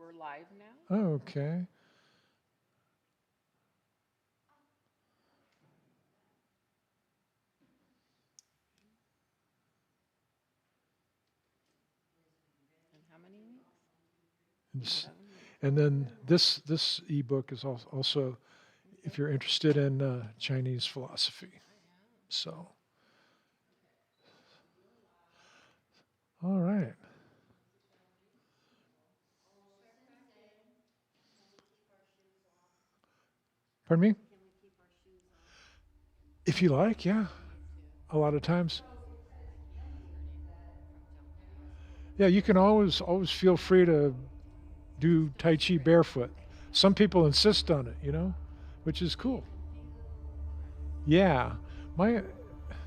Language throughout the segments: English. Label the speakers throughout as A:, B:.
A: we're live now.
B: Okay.
A: And how many weeks?
B: And, s-
A: 7 weeks.
B: and then this ebook is also if you're interested in Chinese philosophy. So, all right. Pardon me? If you like, yeah. A lot of times. Yeah, you can always feel free to do Tai Chi barefoot. Some people insist on it, which is cool. Yeah. My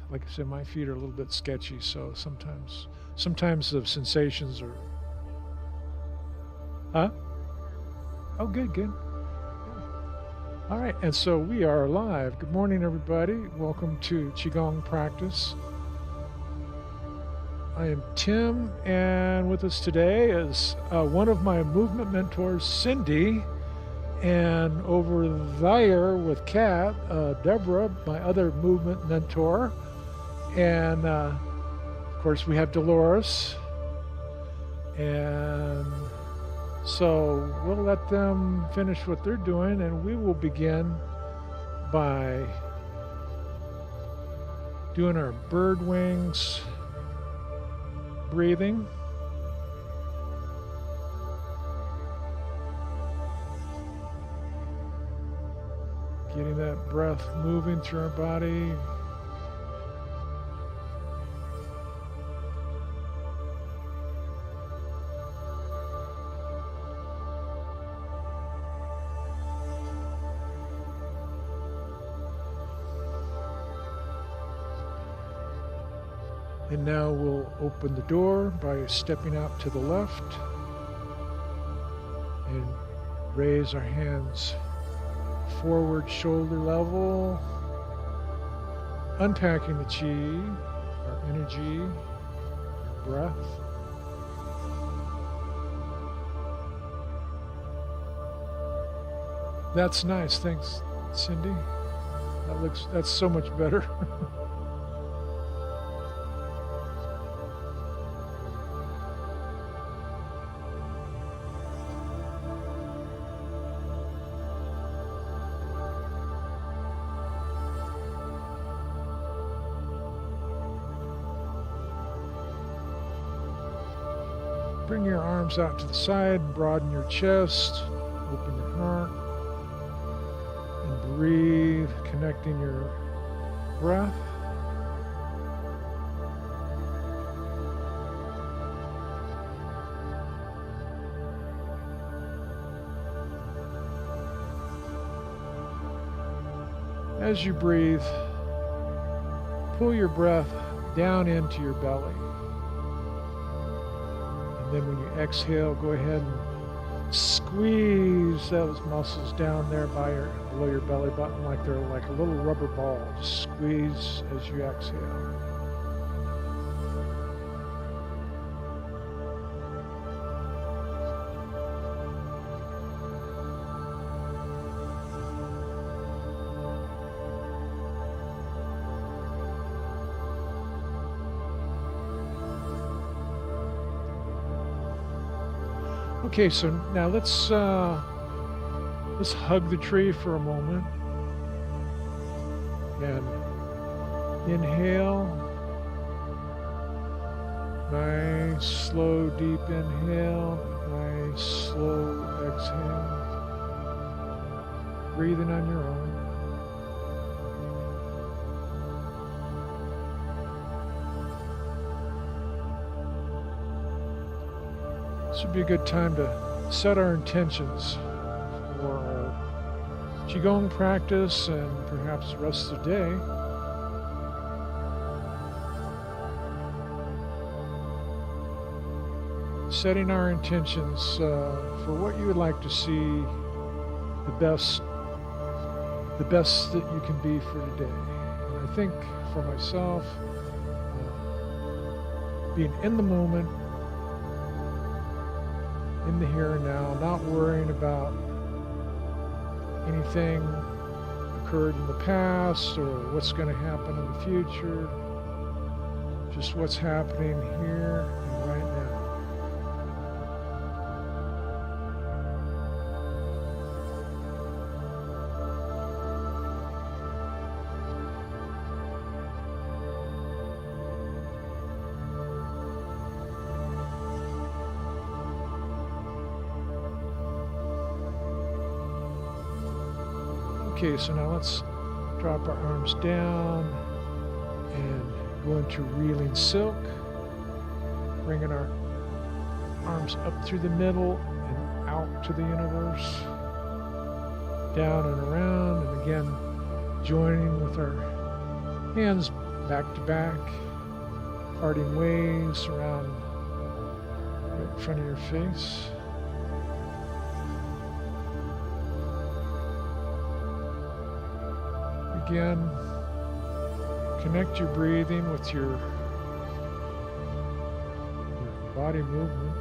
B: like I said, my feet are a little bit sketchy, so sometimes the sensations are huh? Oh good, good. All right, and so we are live. Good morning, everybody. Welcome to Qigong Practice. I am Tim, and with us today is one of my movement mentors, Cindy, and over there with Kat, Deborah, my other movement mentor, and of course we have Dolores, and so we'll let them finish what they're doing, and we will begin by doing our bird wings breathing. Getting that breath moving through our body. And now we'll open the door by stepping out to the left and raise our hands forward, shoulder level, unpacking the chi, our energy, our breath. That's nice. Thanks, Cindy. That's so much better. Bring your arms out to the side, broaden your chest, open your heart, and breathe, connecting your breath. As you breathe, pull your breath down into your belly. And then when you exhale, go ahead and squeeze those muscles down there below your belly button like they're like a little rubber ball. Just squeeze as you exhale. Okay, so now let's hug the tree for a moment. And inhale. Nice, slow, deep inhale. Nice, slow exhale. Breathing on your own. This would be a good time to set our intentions for our Qigong practice and perhaps the rest of the day. Setting our intentions for what you would like to see the best that you can be for today. And I think for myself, being in the moment in the here and now, not worrying about anything occurred in the past or what's going to happen in the future. Just what's happening here and right now. Okay, so now let's drop our arms down and go into reeling silk, bringing our arms up through the middle and out to the universe, down and around, and again joining with our hands back to back, parting ways around right in front of your face. Again, connect your breathing with your body movement.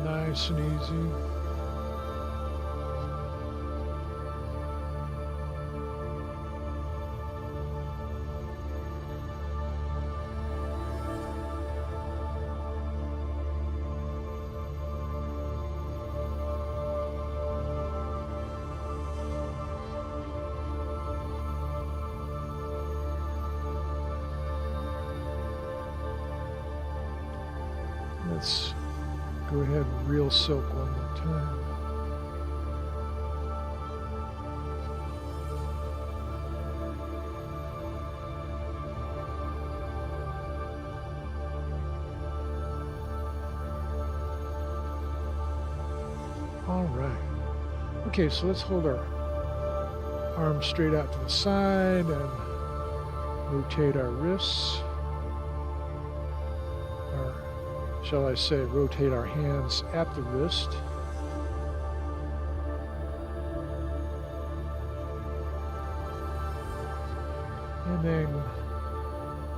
B: Nice and easy. Let's go ahead and reel silk one more time. All right. Okay, so let's hold our arms straight out to the side and rotate our wrists. Shall I say, rotate our hands at the wrist. And then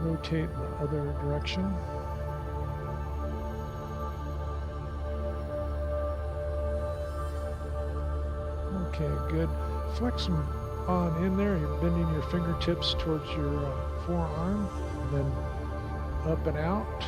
B: rotate in the other direction. Okay, good. Flex them on in there. You're bending your fingertips towards your forearm, and then up and out.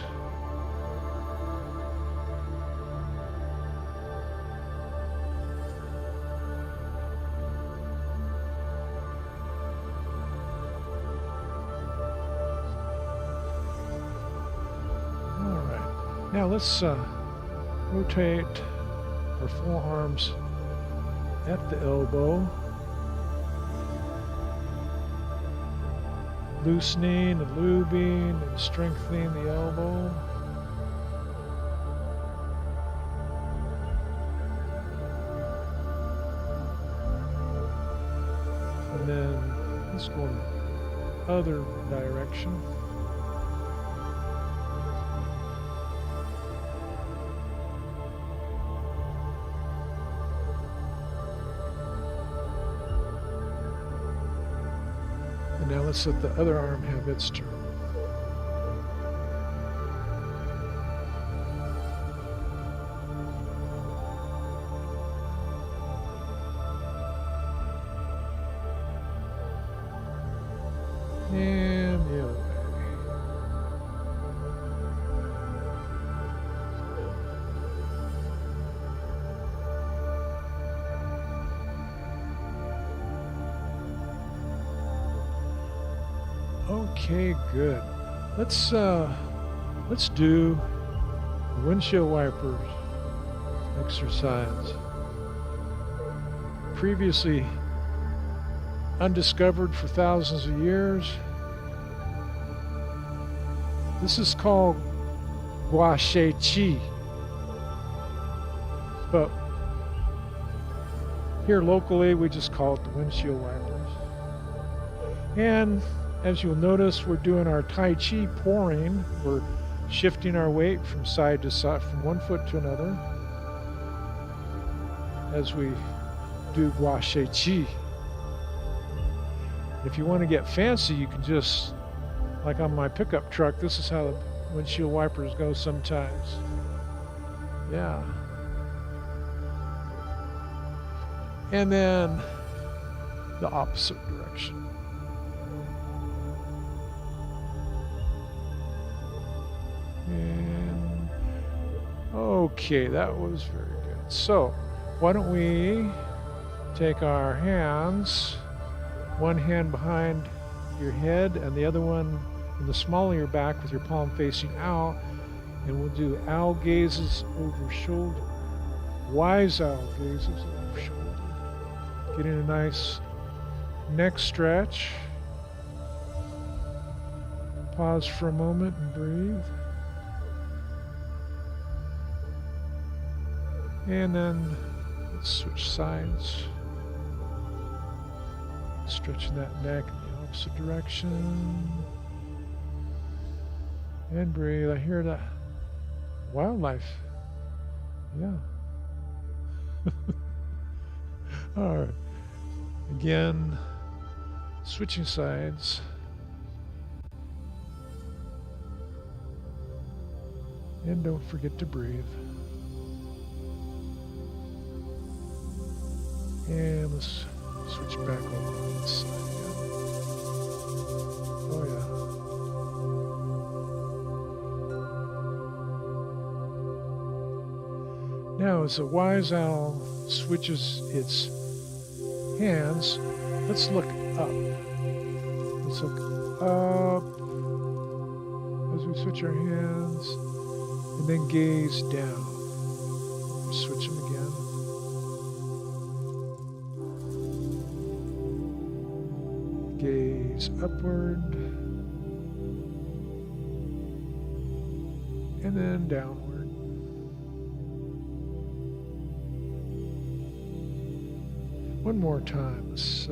B: Now let's rotate our forearms at the elbow, loosening and lubing and strengthening the elbow. And then let's go in the other direction. Now let's let the other arm have its turn. And the other way. Okay, good. Let's do windshield wipers exercise. Previously undiscovered for thousands of years. This is called gua she chi. But here locally we just call it the windshield wipers. And as you'll notice, we're doing our Tai Chi pouring. We're shifting our weight from side to side, from one foot to another, as we do Gua She Chi. If you want to get fancy, you can just, like on my pickup truck, this is how the windshield wipers go sometimes. Yeah. And then the opposite direction. And okay, that was very good. So why don't we take our hands, one hand behind your head and the other one in the small of your back with your palm facing out, and we'll do owl gazes over shoulder. Wise owl gazes over shoulder. Getting a nice neck stretch. Pause for a moment and breathe. And then let's switch sides. Stretching that neck in the opposite direction. And breathe. I hear that wildlife. Yeah. All right. Again, switching sides. And don't forget to breathe. And let's switch back over on this side again. Oh yeah. Now as the wise owl switches its hands, let's look up. Let's look up as we switch our hands, and then gaze down. Switch them again. Gaze upward, and then downward. One more time. Let's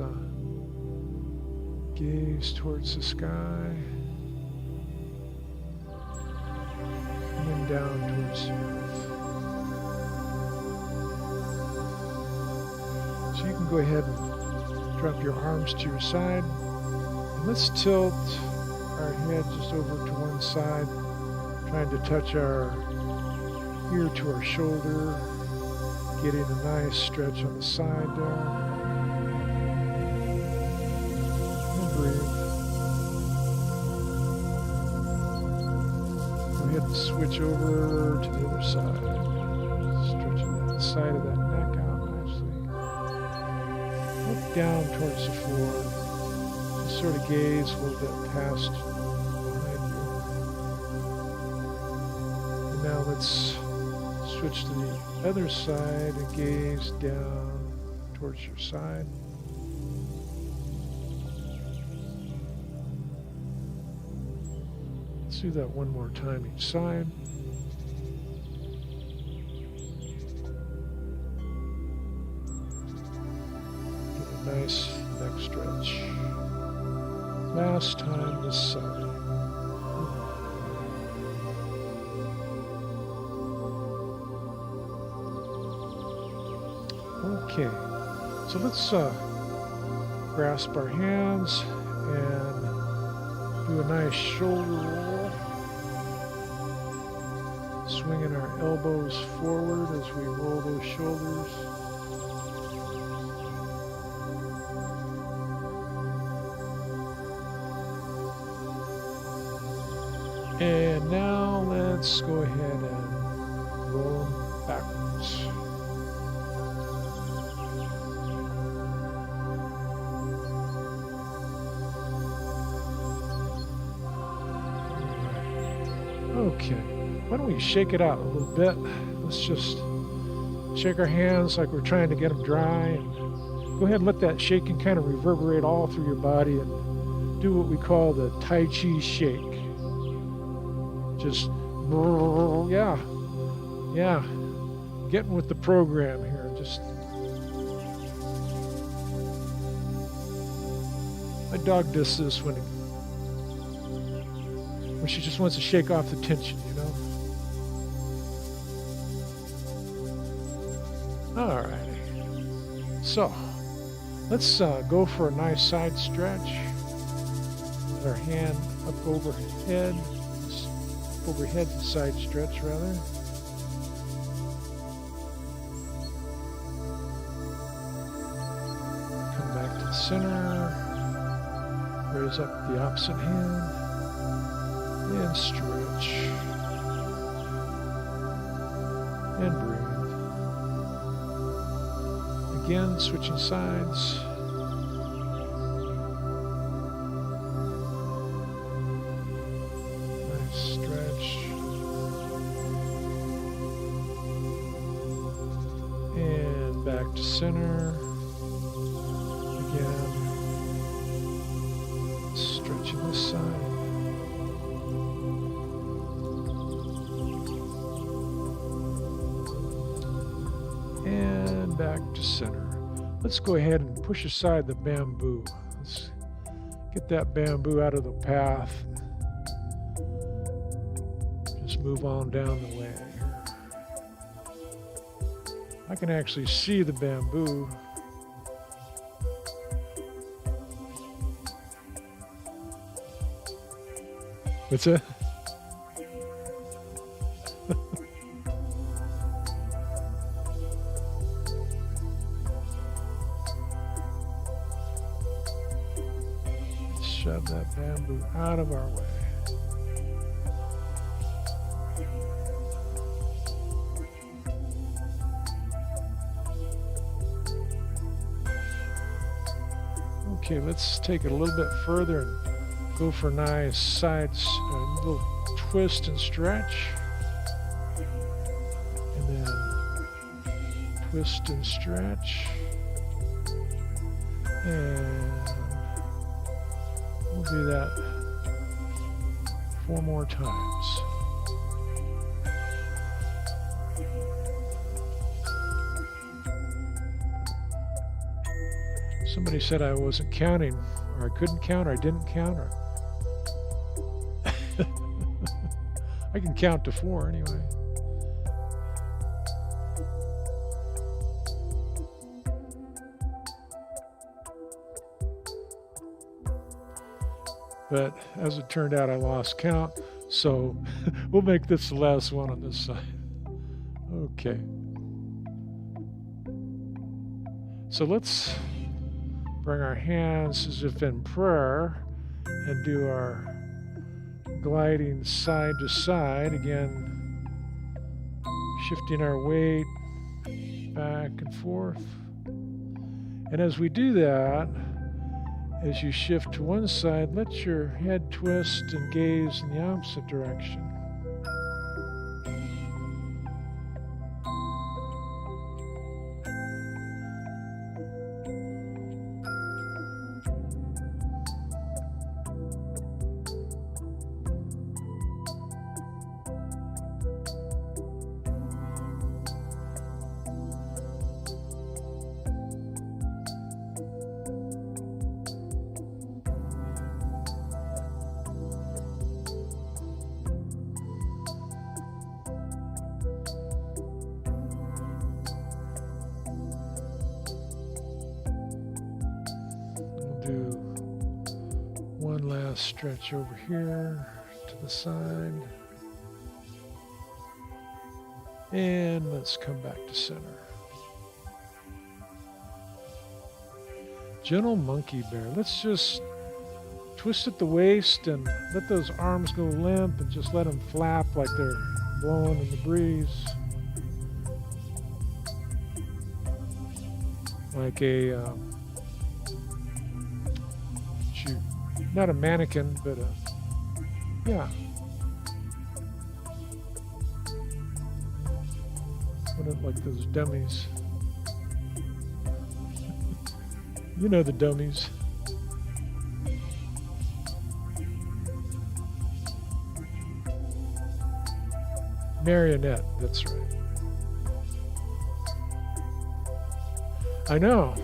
B: gaze towards the sky, and then down towards the earth. So you can go ahead and drop your arms to your side. And let's tilt our head just over to one side, trying to touch our ear to our shoulder, getting a nice stretch on the side there. And breathe. Go ahead and switch over to the other side, stretching that side of that neck out nicely. Look down towards the floor. Just sort of gaze a little bit past behind you. And now let's switch to the other side and gaze down towards your side. Let's do that one more time each side. Get a nice neck stretch. Last time this side. Okay, so let's grasp our hands and do a nice shoulder roll, swinging our elbows forward as we roll those shoulders. And now let's go ahead and roll them backwards. Okay, why don't we shake it out a little bit? Let's just shake our hands like we're trying to get them dry, and go ahead and let that shaking kind of reverberate all through your body and do what we call the Tai Chi shake. Just, yeah, getting with the program here. Just, my dog does this when she just wants to shake off the tension, you know? All right. So, Let's go for a nice side stretch. With our hand up overhead. Overhead side stretch, rather. Come back to the center. Raise up the opposite hand. And stretch. And breathe. Again, switching sides. Nice stretch. And back to center. Again. Stretching this side. And back to center. Let's go ahead and push aside the bamboo. Let's get that bamboo out of the path. Just move on down the way here. I can actually see the bamboo. What's that? Shove that bamboo out of our way. Okay, let's take it a little bit further and go for nice sides, a little twist and stretch. And then twist and stretch. And we'll do that 4 more times. Somebody said I wasn't counting, or I couldn't count, or I didn't count, or I can count to 4 anyway. But as it turned out, I lost count, so we'll make this the last one on this side. Okay. So let's bring our hands as if in prayer and do our gliding side to side. Again, shifting our weight back and forth. And as we do that, as you shift to one side, let your head twist and gaze in the opposite direction. Do one last stretch over here to the side. And let's come back to center. Gentle monkey bear. Let's just twist at the waist and let those arms go limp and just let them flap like they're blowing in the breeze. Like a not a mannequin, but yeah. Like those dummies. You know the dummies. Marionette, that's right. I know.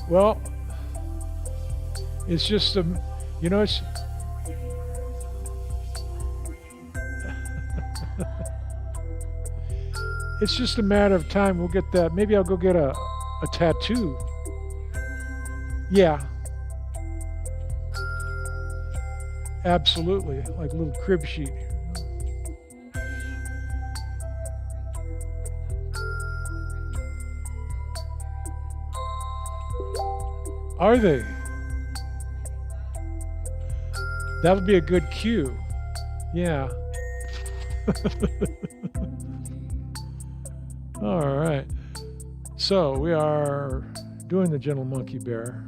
B: Well, it's just a, you know, it's it's just a matter of time. We'll get that. Maybe I'll go get a tattoo Yeah, absolutely. Like a little crib sheet. Are they? That would be a good cue. Yeah. All right. So we are doing the gentle monkey bear.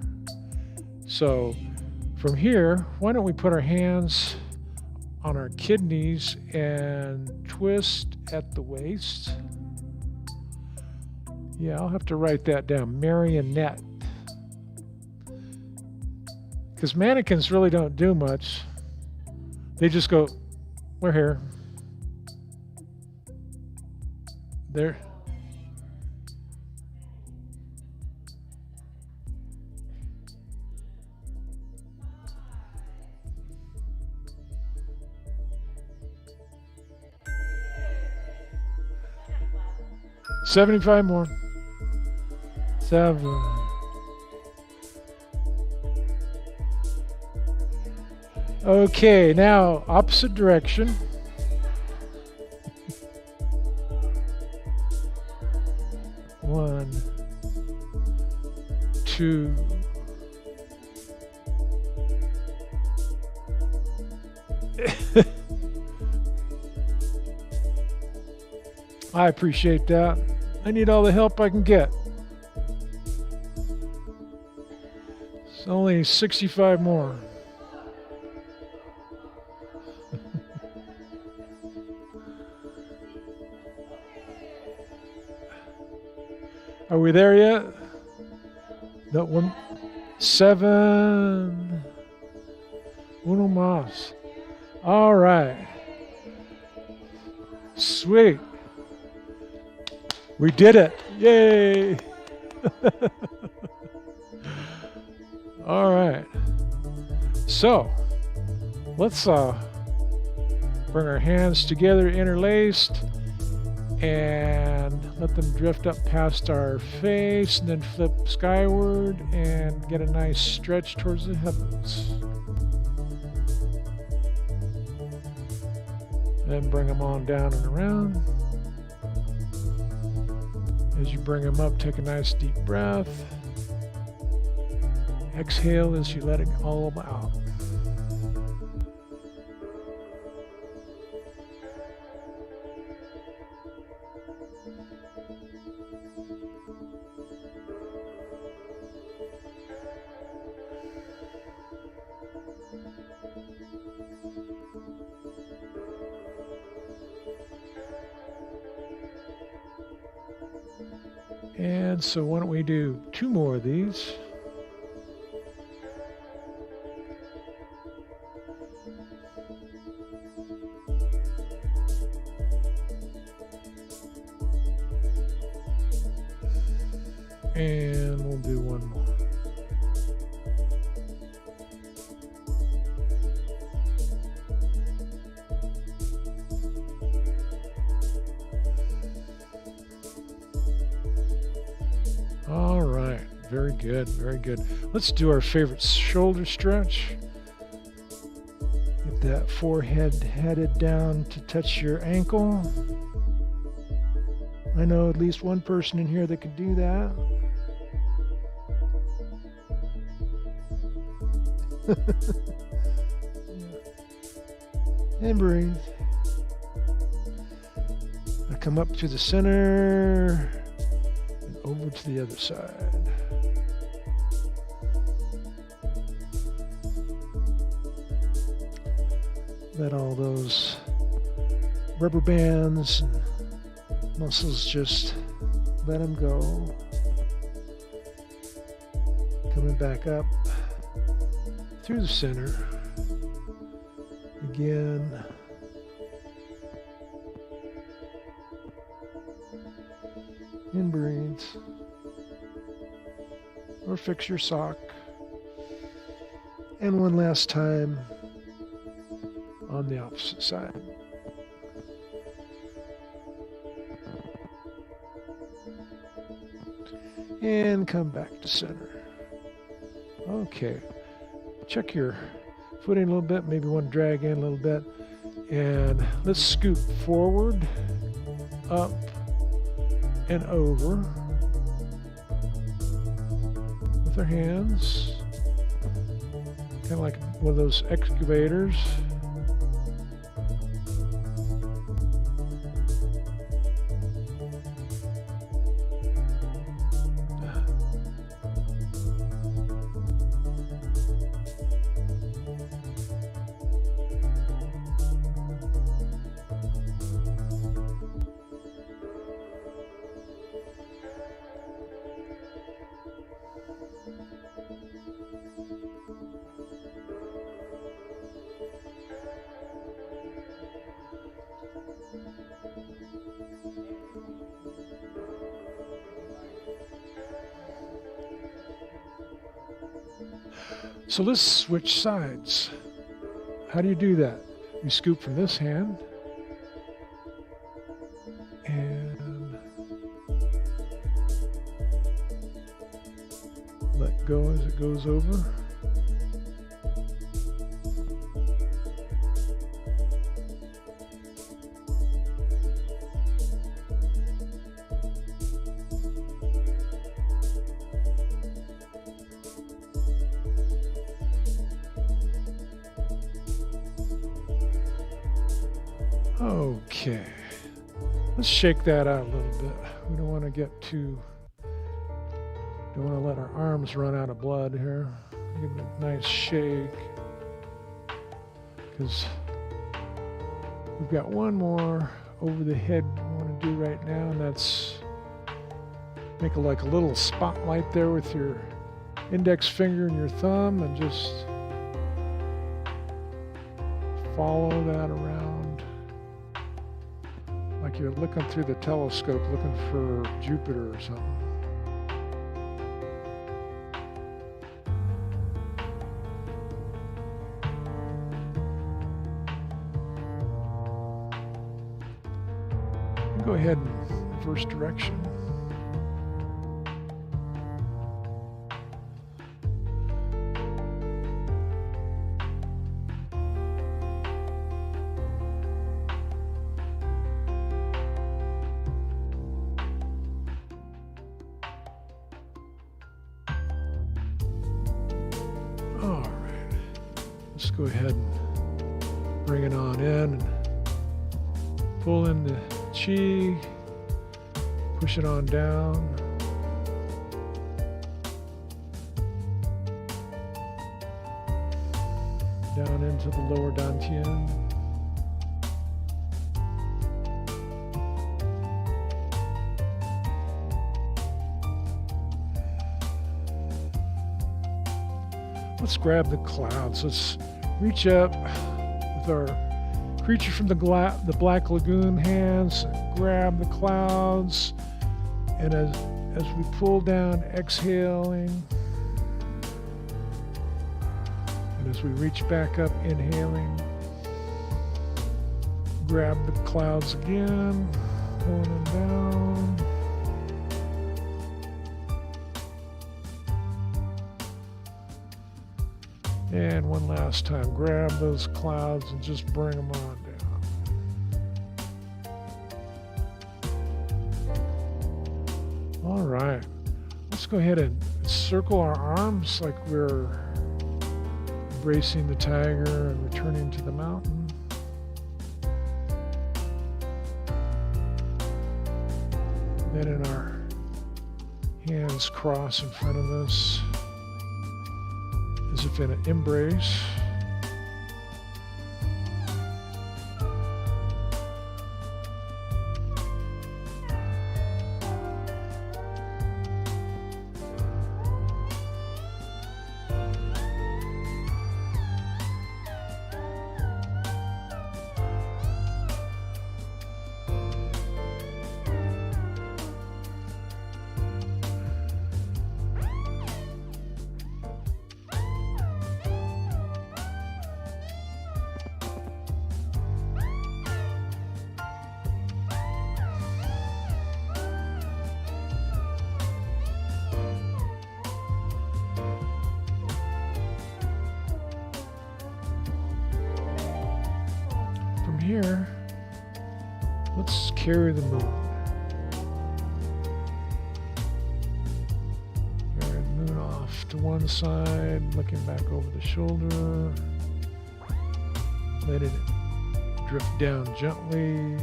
B: So from here, why don't we put our hands on our kidneys and twist at the waist? Yeah, I'll have to write that down. Marionette. Because mannequins really don't do much. They just go, we're here. There. $75 more. 7. Okay, now opposite direction. One, 2. I appreciate that. I need all the help I can get. It's only 65 more. Are we there yet? No, 1, 7. Uno más. All right. Sweet. We did it. Yay. All right. So, let's bring our hands together, interlaced, and let them drift up past our face, and then flip skyward and get a nice stretch towards the heavens. Then bring them on down and around. As you bring them up, take a nice deep breath. Exhale as you let it all out. And so why don't we do 2 more of these. And we'll do 1 more. All right, very good, very good. Let's do our favorite shoulder stretch. Get that forehead headed down to touch your ankle. I know at least one person in here that could do that. And breathe. I come up to the center and over to the other side. Let all those rubber bands and muscles just let them go. Coming back up through the center. Again. And breathe. Or fix your sock. And one last time on the opposite side. And come back to center. Okay. Check your footing a little bit. Maybe want to drag in a little bit. And let's scoot forward, up, and over with our hands. Kind of like one of those excavators. So let's switch sides. How do you do that? You scoop from this hand and let go as it goes over. Okay, let's shake that out a little bit. We don't want to get too, don't want to let our arms run out of blood here. Give it a nice shake, because we've got one more over the head we want to do right now, and that's make like a little spotlight there with your index finger and your thumb, and just follow that around. Like you're looking through the telescope looking for Jupiter or something. Go ahead and reverse direction. All right, let's go ahead and bring it on in and pull in the Qi, push it on down. Down into the lower dantian. Let's grab the clouds. Let's reach up with our creature from the Black Lagoon hands, grab the clouds, and as we pull down, exhaling, and as we reach back up, inhaling, grab the clouds again, pulling them down. And one last time, grab those clouds and just bring them on down. All right, let's go ahead and circle our arms like we're embracing the tiger and returning to the mountain. Then in our hands cross in front of us, as if in an embrace. here, let's carry the moon. Carry the moon off to one side, looking back over the shoulder. Letting it drift down gently and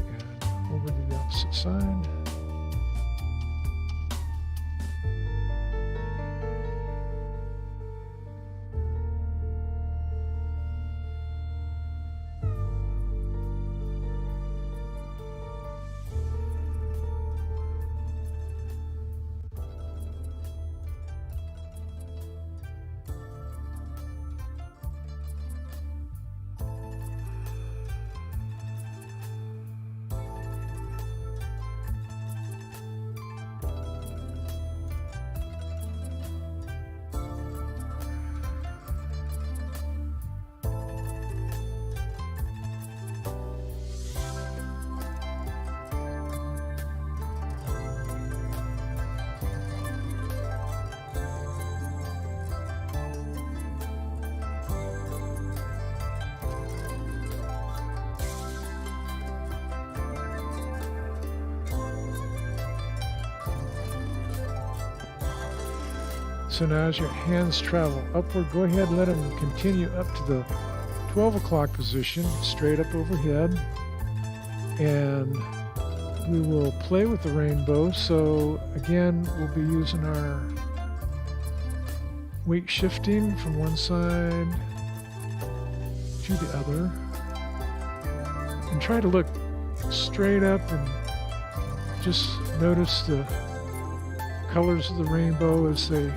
B: over to the opposite side. So now as your hands travel upward, go ahead and let them continue up to the 12 o'clock position, straight up overhead. And we will play with the rainbow. So again, we'll be using our weight shifting from one side to the other. And try to look straight up and just notice the colors of the rainbow as they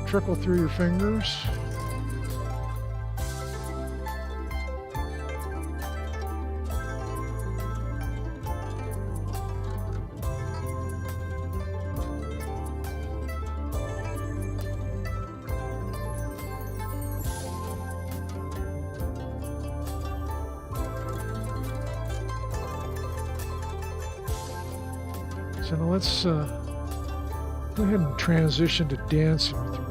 B: trickle through your fingers. So now let's go ahead and transition to dancing with the rainbow.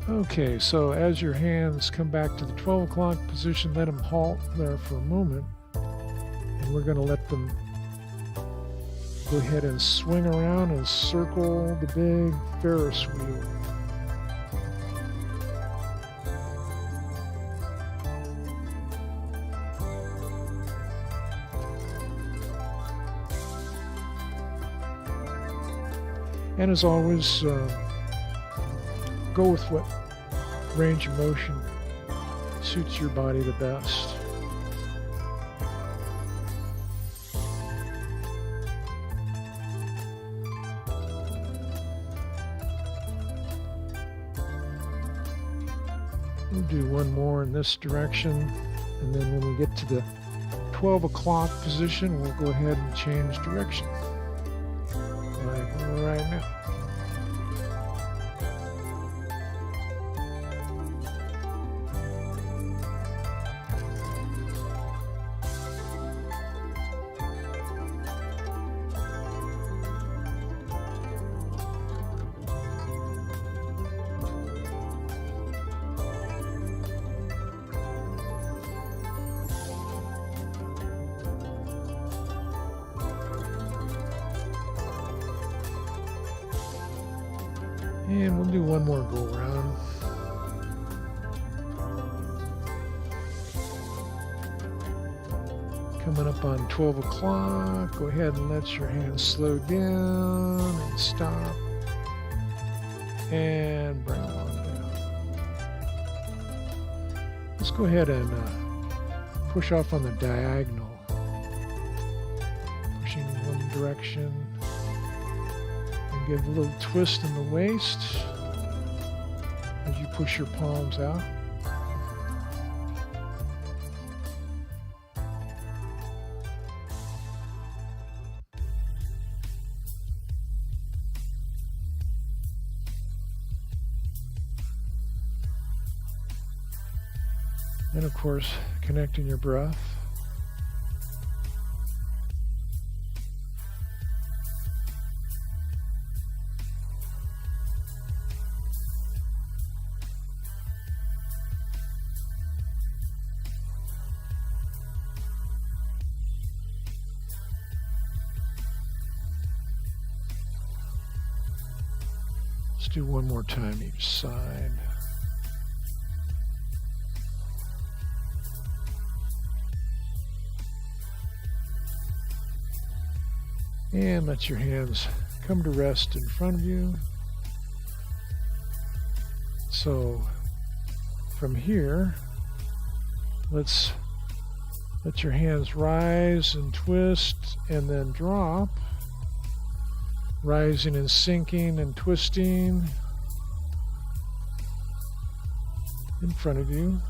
B: Okay, so as your hands come back to the 12 o'clock position, let them halt there for a moment. And we're going to let them go ahead and swing around and circle the big Ferris wheel. And as always, go with what range of motion suits your body the best. We'll do one more in this direction, and then when we get to the 12 o'clock position, we'll go ahead and change direction, like right now. And we'll do one more go around. Coming up on 12 o'clock, go ahead and let your hands slow down and stop. And bring them on down. Let's go ahead and push off on the diagonal. Pushing in one direction. Give a little twist in the waist. as you push your palms out. And of course, connecting your breath. Let's do one more time each side. And let your hands come to rest in front of you. So from here, let's let your hands rise and twist and then drop. Rising and sinking and twisting in front of you.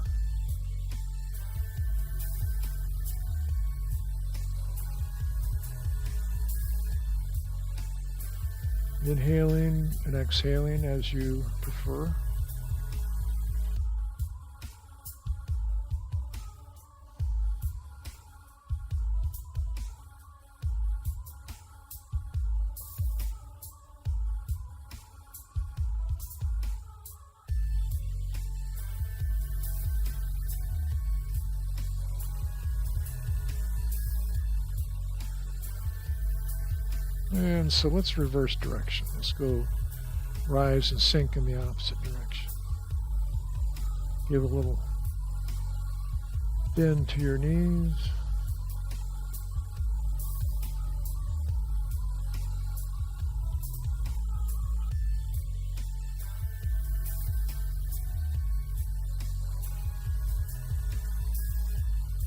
B: Inhaling and exhaling as you prefer. And so let's reverse direction. Let's go rise and sink in the opposite direction. Give a little bend to your knees.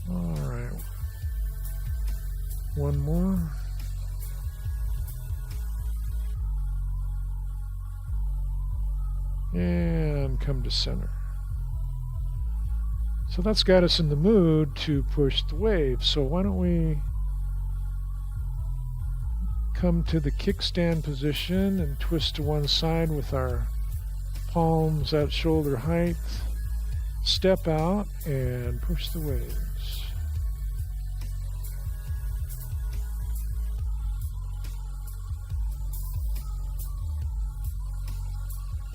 B: All right. One more. And come to center. So that's got us in the mood to push the wave. So why don't we come to the kickstand position and twist to one side with our palms at shoulder height. Step out and push the waves.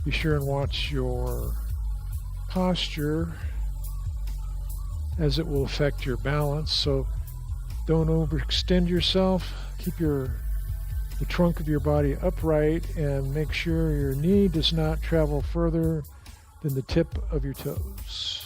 B: Be sure and watch your posture as it will affect your balance. So don't overextend yourself. Keep the trunk of your body upright and make sure your knee does not travel further than the tip of your toes.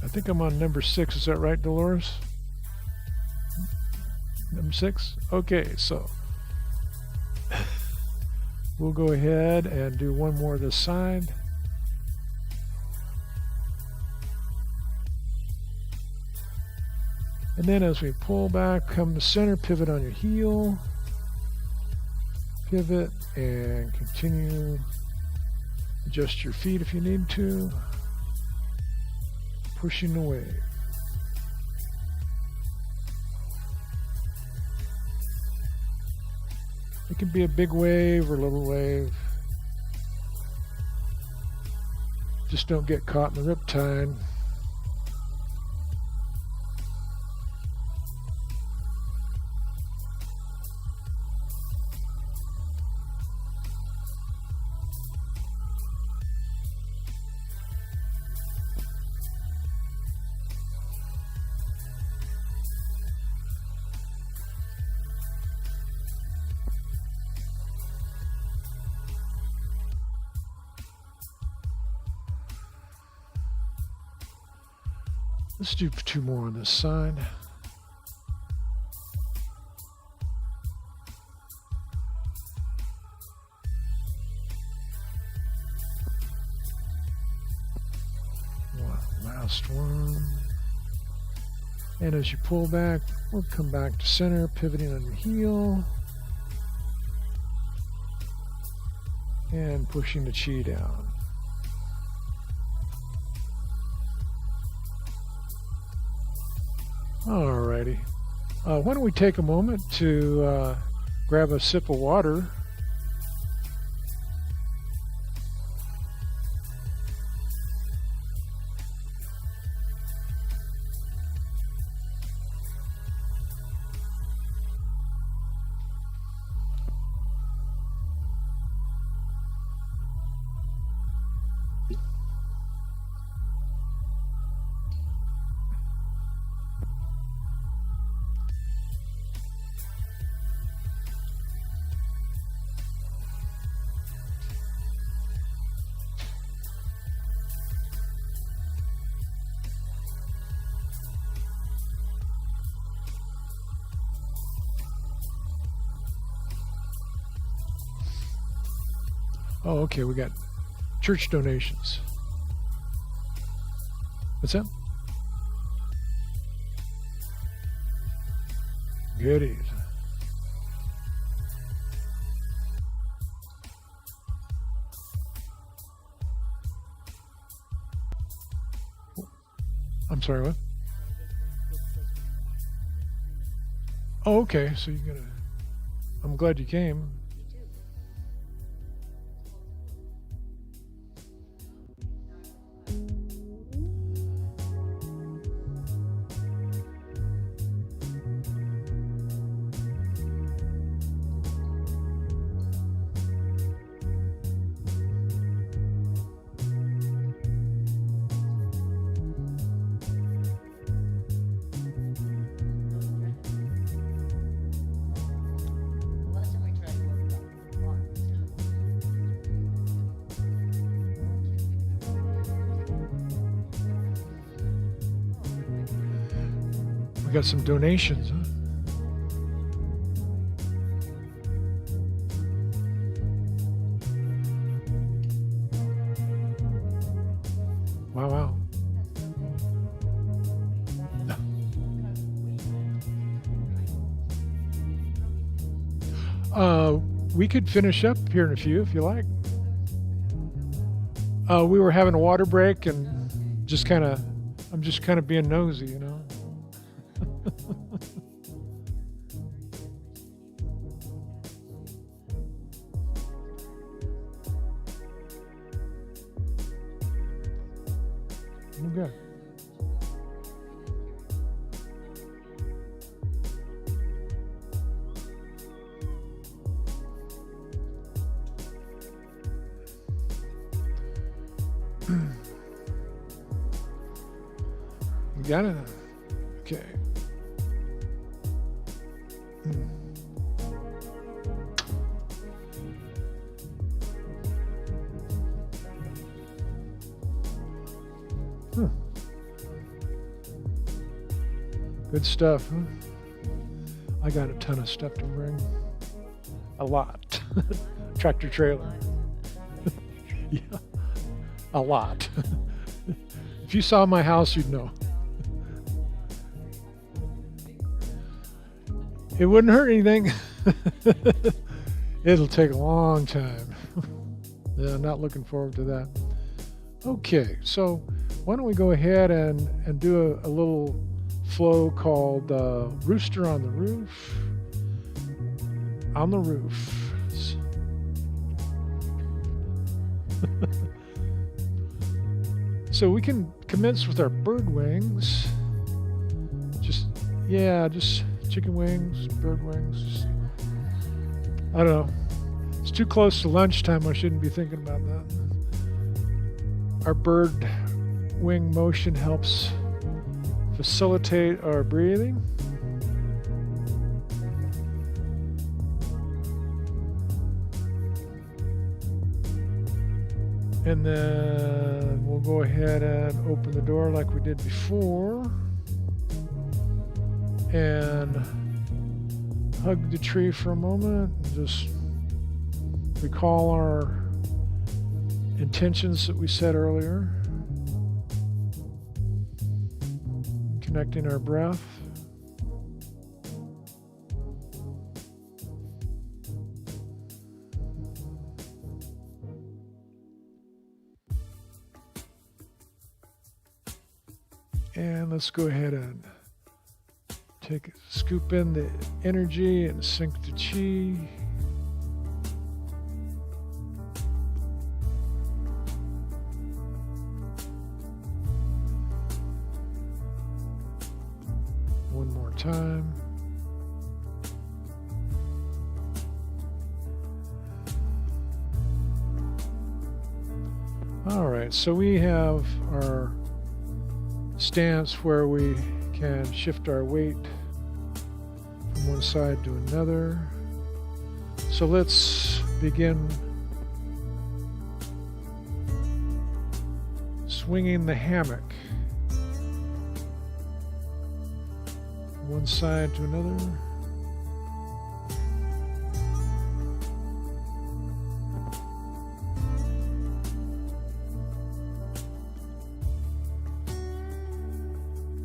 B: I think I'm on number 6. Is that right, Dolores? Number 6? Okay, so we'll go ahead and do one more this side. And then as we pull back, come to center, pivot on your heel. Pivot and continue. Adjust your feet if you need to. Pushing the wave. It can be a big wave or a little wave. Just don't get caught in the riptide. Let's do 2 more on this side. And as you pull back, we'll come back to center, pivoting on your heel. And pushing the chi down. Alrighty. Why don't we take a moment to grab a sip of water. Oh, okay, we got church donations. What's that? Goodies. I'm sorry, what? Oh, okay, so you're gonna... I'm glad you came. We got some donations, huh? Wow. We could finish up here in a few if you like. We were having a water break and I'm just kind of being nosy, you know. Okay. You got it? Okay. Good stuff, huh? I got a ton of stuff to bring. A lot. Tractor trailer. Yeah. A lot. If you saw my house, you'd know. It wouldn't hurt anything. It'll take a long time. Yeah, not looking forward to that. Okay, so why don't we go ahead and do a little flow called Rooster on the Roof. On the roof. So we can commence with our bird wings. Just chicken wings, bird wings. I don't know. It's too close to lunchtime. I shouldn't be thinking about that. Our bird wing motion helps facilitate our breathing. And then we'll go ahead and open the door like we did before. And hug the tree for a moment and just recall our intentions that we said earlier. Connecting our breath. And let's go ahead and scoop in the energy and sync the chi. One more time. All right, so we have our stance where we can shift our weight from one side to another. So let's begin swinging the hammock from one side to another.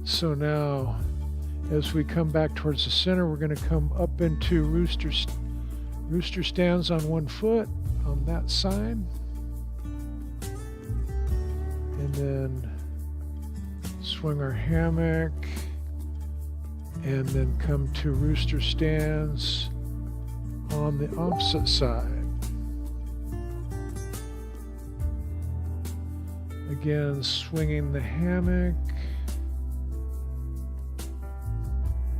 B: So now, as we come back towards the center, we're going to come up into rooster stands on one foot on that side. And then swing our hammock and then come to rooster stands on the opposite side. Again, swinging the hammock.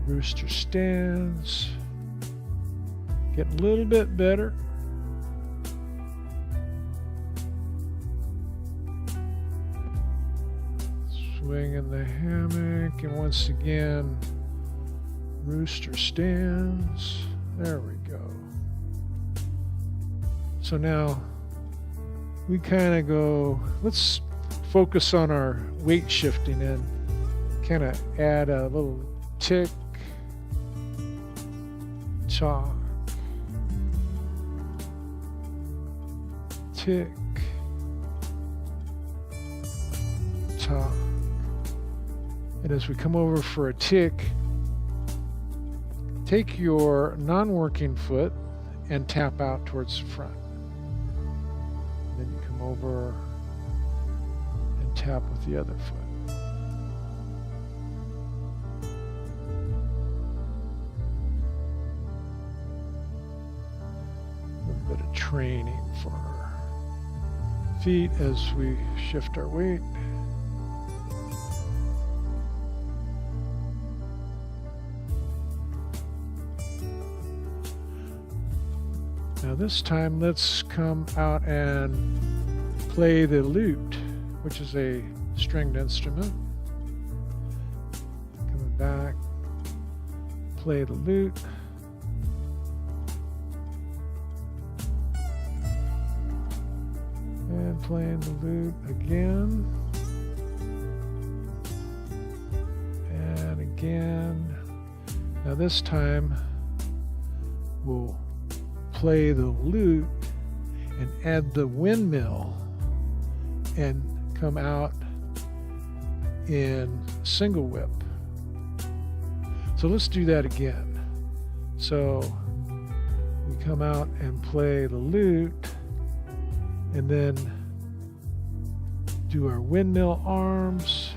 B: Rooster stands. Get a little bit better. Swinging the hammock, and once again, rooster stands. There we go. So now we kind of go, let's focus on our weight shifting and kind of add a little tick, chalk, tick, chalk. And as we come over for a tick, take your non-working foot and tap out towards the front. And then you come over and tap with the other foot. Bit of training for our feet as we shift our weight. Now this time let's come out and play the lute, which is a stringed instrument. Coming back, play the lute. And playing the lute again. And again. Now this time we'll play the lute and add the windmill and come out in single whip. So let's do that again. So we come out and play the lute and then do our windmill arms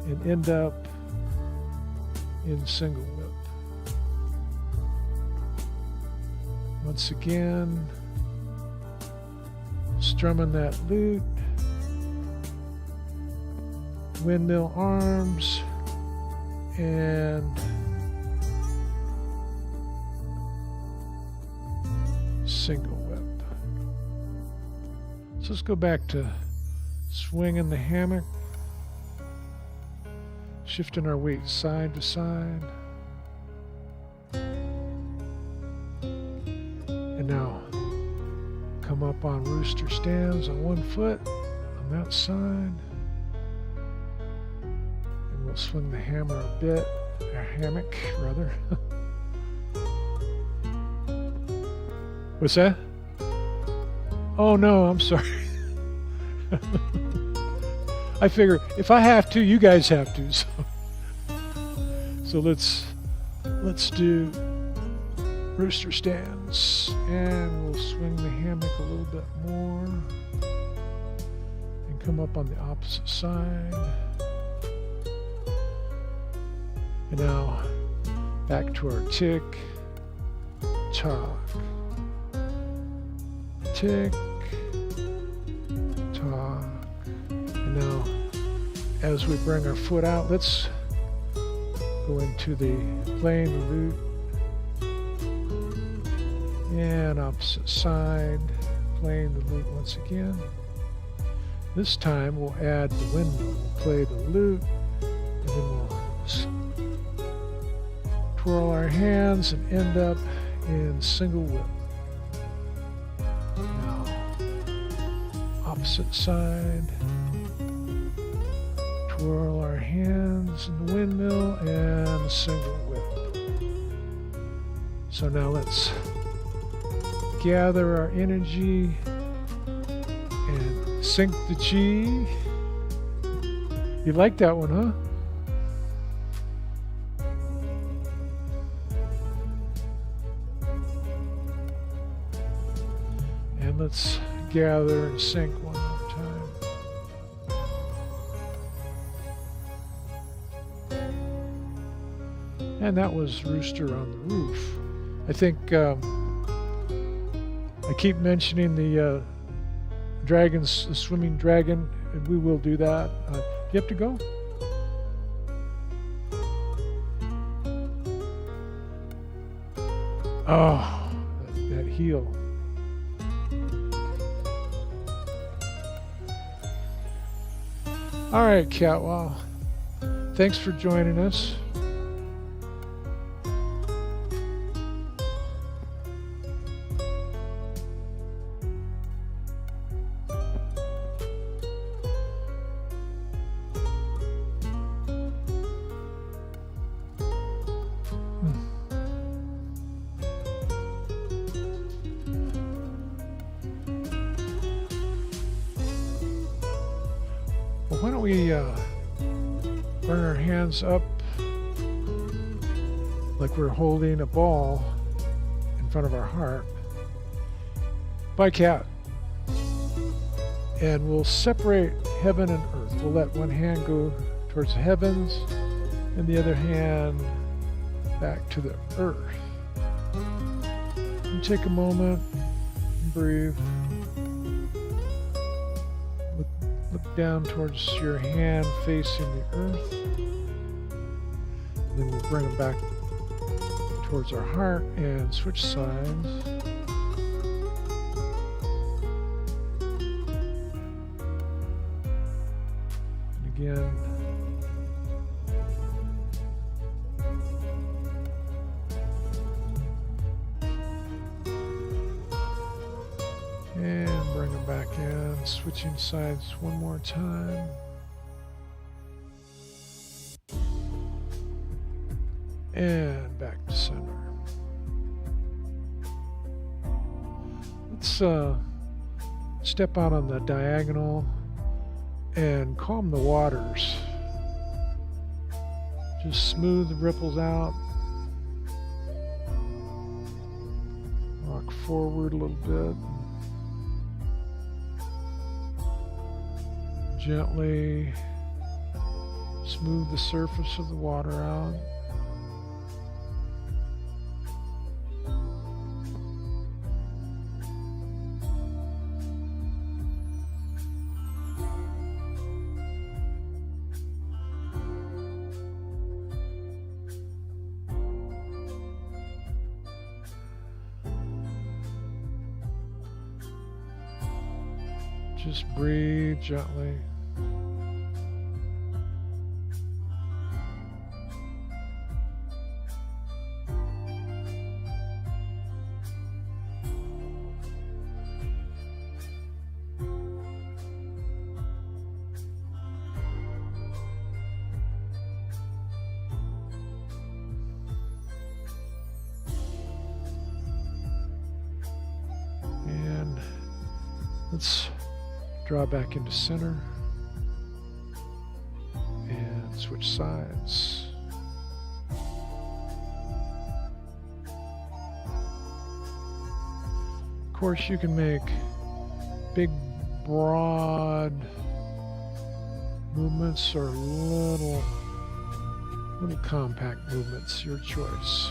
B: and end up in single whip. Once again, strumming that lute, windmill arms, and single whip. So let's go back to swinging the hammock, shifting our weight side to side. And now come up on rooster stands on one foot on that side. And we'll swing the hammer a bit, or hammock rather. What's that? Oh no, I'm sorry. I figure if I have to, you guys have to. So So let's do rooster stands, and we'll swing the hammock a little bit more and come up on the opposite side. And now back to our tick, tock, tick, tock. And now as we bring our foot out, let's go into the playing the lute. And opposite side, playing the lute once again. This time we'll add the windmill. We'll play the lute, and then we'll twirl our hands and end up in single whip. Now, opposite side, twirl our hands in the windmill and single whip. So now let's gather our energy and sync the chi. You like that one, huh? And let's gather and sync one more time. And that was Rooster on the Roof. I think I keep mentioning the dragons, the swimming dragon, and we will do that. Do you have to go? Oh, that heel. All right, Catwall. Thanks for joining us. Why don't we bring our hands up like we're holding a ball in front of our heart. Bye, cat. And we'll separate heaven and earth. We'll let one hand go towards the heavens and the other hand back to the earth. And take a moment and breathe. Look down towards your hand facing the earth. And then we'll bring them back towards our heart and switch sides. And again, and bring them back in, switching sides one more time. And back to center. Let's step out on the diagonal and calm the waters. Just smooth the ripples out. Rock forward a little bit. Gently smooth the surface of the water out. Just breathe gently. And let's draw back into center and switch sides. course, you can make big, broad movements or little compact movements, your choice.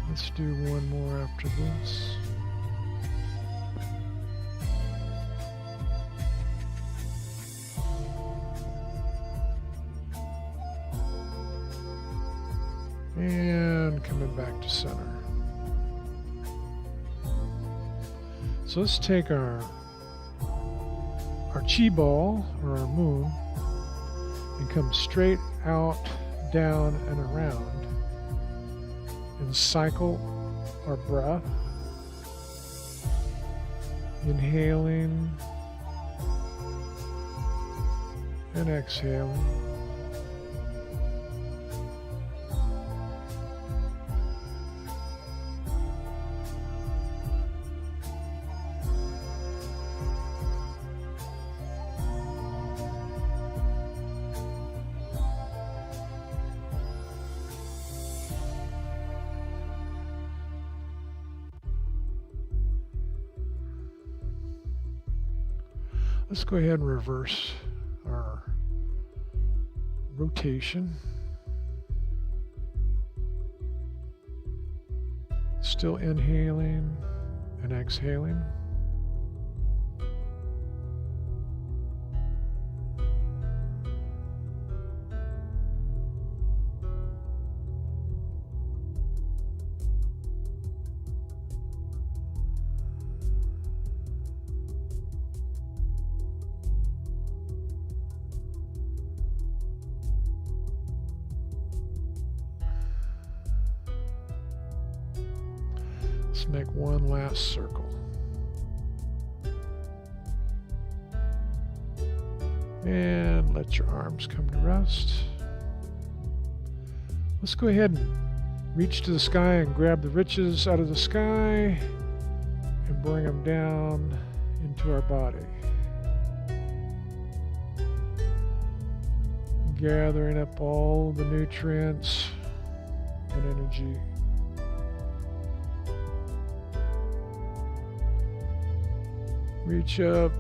B: Let's do one more after this. And coming back to center. So let's take our chi ball, or our moon, and come straight out, down, and around. And cycle our breath, inhaling and exhaling. Let's go ahead and reverse our rotation. Still inhaling and exhaling. Let's make one last circle. And let your arms come to rest. Let's go ahead and reach to the sky and grab the riches out of the sky and bring them down into our body. Gathering up all the nutrients and energy. Reach up,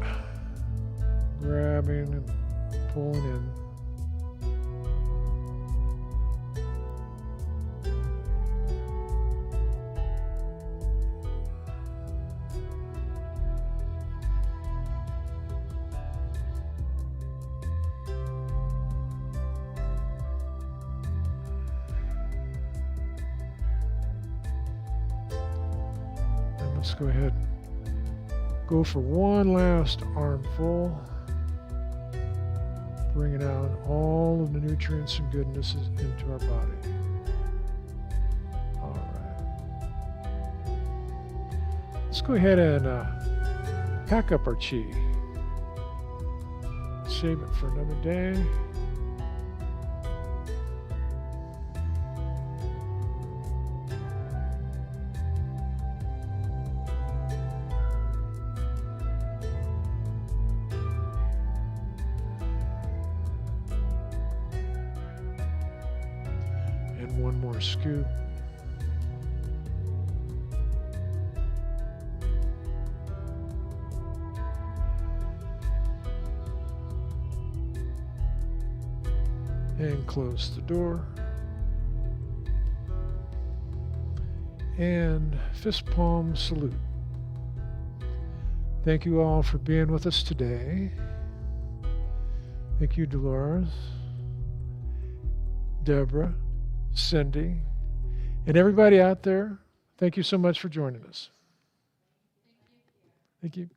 B: grabbing and pulling in. And let's go ahead. Go for one last armful, bringing out all of the nutrients and goodnesses into our body. All right. Let's go ahead and pack up our chi. Save it for another day. And one more scoop. And close the door. And fist palm salute. Thank you all for being with us today. Thank you, Dolores, Deborah, Cindy, and everybody out there. Thank you so much for joining us. Thank you.